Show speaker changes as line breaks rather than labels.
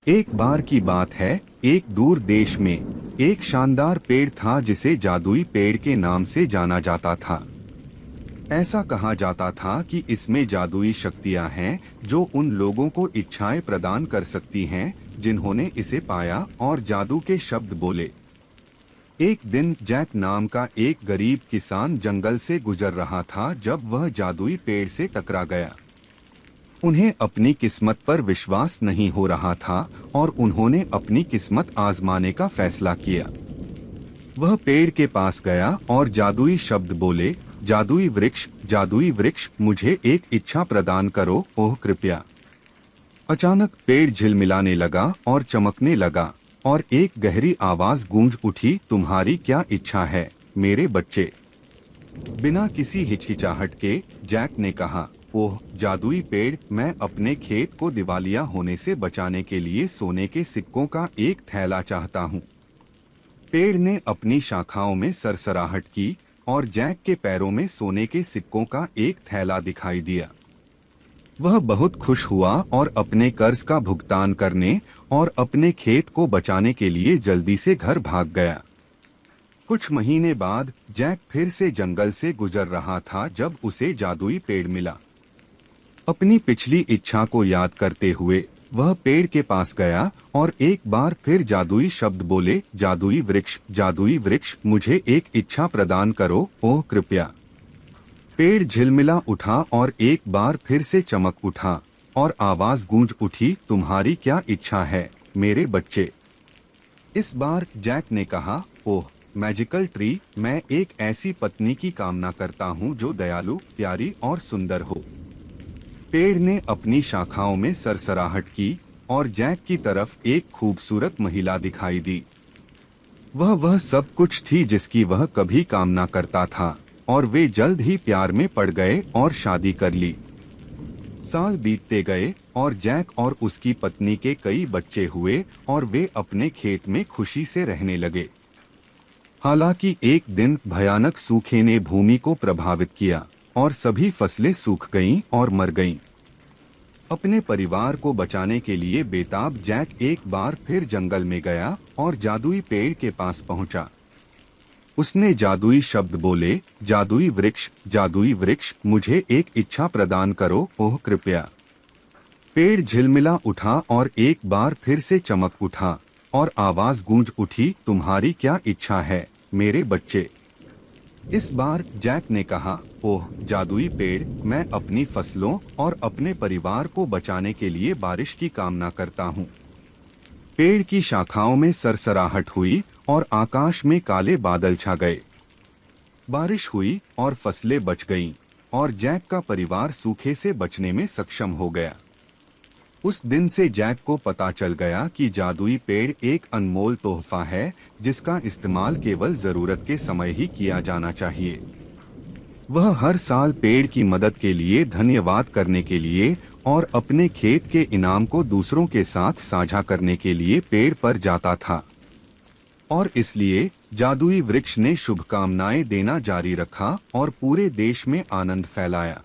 एक बार की बात है, एक दूर देश में एक शानदार पेड़ था जिसे जादुई पेड़ के नाम से जाना जाता था। ऐसा कहा जाता था कि इसमें जादुई शक्तियां हैं जो उन लोगों को इच्छाएं प्रदान कर सकती हैं जिन्होंने इसे पाया और जादू के शब्द बोले। एक दिन जैक नाम का एक गरीब किसान जंगल से गुजर रहा था जब वह जादुई पेड़ से टकरा गया। उन्हें अपनी किस्मत पर विश्वास नहीं हो रहा था और उन्होंने अपनी किस्मत आजमाने का फैसला किया। वह पेड़ के पास गया और जादुई शब्द बोले, जादुई वृक्ष मुझे एक इच्छा प्रदान करो, ओह कृपया। अचानक पेड़ झिलमिलाने लगा और चमकने लगा और एक गहरी आवाज गूंज उठी, तुम्हारी क्या इच्छा है मेरे बच्चे। बिना किसी हिचकिचाहट के जैक ने कहा, ओह जादुई पेड़, मैं अपने खेत को दिवालिया होने से बचाने के लिए सोने के सिक्कों का एक थैला चाहता हूँ। पेड़ ने अपनी शाखाओं में सरसराहट की और जैक के पैरों में सोने के सिक्कों का एक थैला दिखाई दिया। वह बहुत खुश हुआ और अपने कर्ज का भुगतान करने और अपने खेत को बचाने के लिए जल्दी से घर भाग गया। कुछ महीने बाद जैक फिर से जंगल से गुजर रहा था जब उसे जादुई पेड़ मिला। अपनी पिछली इच्छा को याद करते हुए वह पेड़ के पास गया और एक बार फिर जादुई शब्द बोले, जादुई वृक्ष मुझे एक इच्छा प्रदान करो, ओह कृपया। पेड़ झिलमिला उठा और एक बार फिर से चमक उठा और आवाज गूंज उठी, तुम्हारी क्या इच्छा है मेरे बच्चे। इस बार जैक ने कहा, ओह मैजिकल ट्री, मैं एक ऐसी पत्नी की कामना करता हूँ जो दयालु, प्यारी और सुंदर हो। पेड़ ने अपनी शाखाओं में सरसराहट की और जैक की तरफ एक खूबसूरत महिला दिखाई दी। वह सब कुछ थी जिसकी वह कभी कामना करता था और वे जल्द ही प्यार में पड़ गए और शादी कर ली। साल बीतते गए और जैक और उसकी पत्नी के कई बच्चे हुए और वे अपने खेत में खुशी से रहने लगे। हालांकि एक दिन भयानक सूखे ने भूमि को प्रभावित किया और सभी फसलें सूख गईं और मर गईं। अपने परिवार को बचाने के लिए बेताब जैक एक बार फिर जंगल में गया और जादुई पेड़ के पास पहुंचा। उसने जादुई शब्द बोले, जादुई वृक्ष मुझे एक इच्छा प्रदान करो, ओह कृपया। पेड़ झिलमिला उठा और एक बार फिर से चमक उठा और आवाज गूंज उठी, तुम्हारी क्या इच्छा है मेरे बच्चे। इस बार जैक ने कहा, ओह जादुई पेड़, मैं अपनी फसलों और अपने परिवार को बचाने के लिए बारिश की कामना करता हूँ। पेड़ की शाखाओं में सरसराहट हुई और आकाश में काले बादल छा गए। बारिश हुई और फसलें बच गईं और जैक का परिवार सूखे से बचने में सक्षम हो गया। उस दिन से जैक को पता चल गया कि जादुई पेड़ एक अनमोल तोहफा है जिसका इस्तेमाल केवल जरूरत के समय ही किया जाना चाहिए। वह हर साल पेड़ की मदद के लिए धन्यवाद करने के लिए और अपने खेत के इनाम को दूसरों के साथ साझा करने के लिए पेड़ पर जाता था। और इसलिए जादुई वृक्ष ने शुभकामनाएं देना जारी रखा और पूरे देश में आनंद फैलाया।